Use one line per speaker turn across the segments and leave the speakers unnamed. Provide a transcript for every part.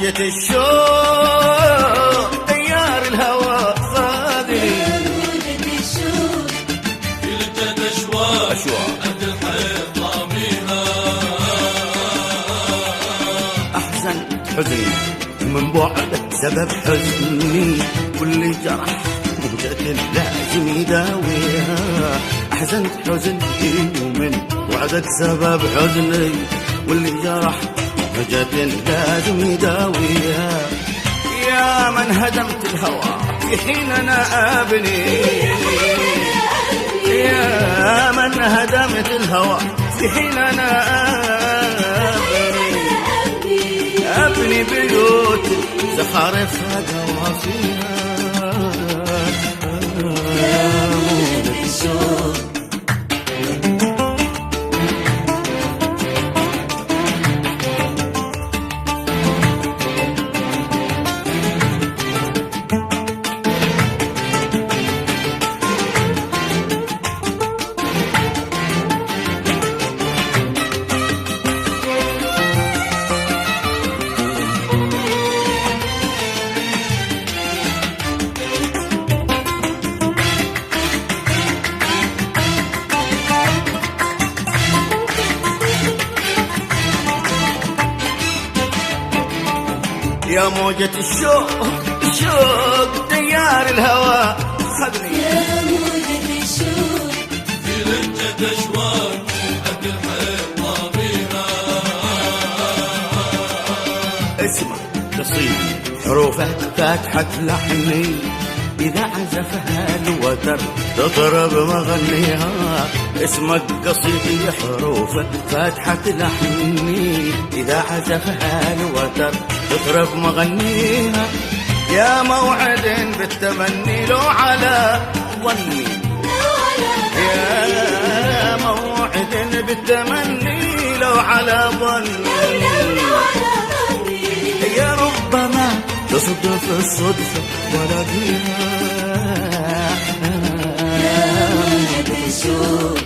موجة الشوق تيار الهوى خاذني،
يا موجة الشوق
في لجة أشواق قد الحيط طاميها.
أحزنت حزني من بعدك سبب حزني، واللي جرح موجة لازم يداويها. أحزنت حزني ومن بعدك سبب حزني، واللي جرح موجة لازم يداويها. يا من هدمت الهوى في حين أنا أبني، يا من هدمت الهوى في حين أنا أبني بيوت زخارفها دوافيها.
يا موجة الشوق
يا موجة الشوق الشوق تيار الهوى خذني،
يا موجة الشوق
في لجة أشواق قد الحيط طاميها.
اسمع قصيد حروفه فاتحة لحني، إذا عزفها الوتر تطرب مغنيها. اسمك قصيدي حروفه فاتحة لحني، إذا عزفها الوتر تطرب مغنيها. يا موعد بالتمني لو على ظني، يا موعد بالتمني لو على ظني، يا ربما تصدف الصدفة ولاقيها.
يا موجة الشوق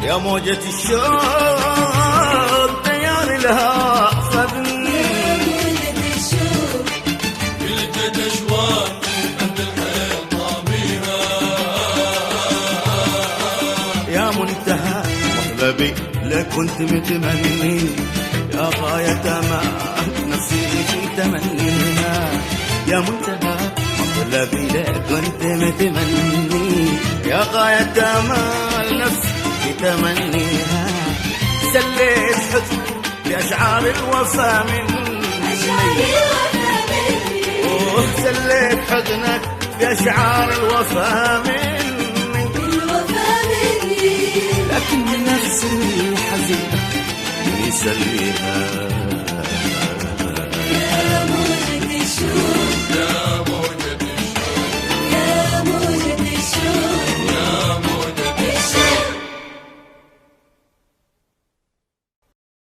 يا موجة الشوق تيار الهوى خذني،
يا موجة الشوق
في لجة أشواق قد الحيط طاميها.
يا منتهى مطلبي لك كنت متمني، يا غاية ما نفسي في تمنيها. يا منتهى مطلبي لك كنت متمني، يا غاية ما نفسي في تمنيها. سليت حزن بأشعار الوفا مني، سليت حزنك بأشعار الوفا مني، لكن نفس الحزن يسليها.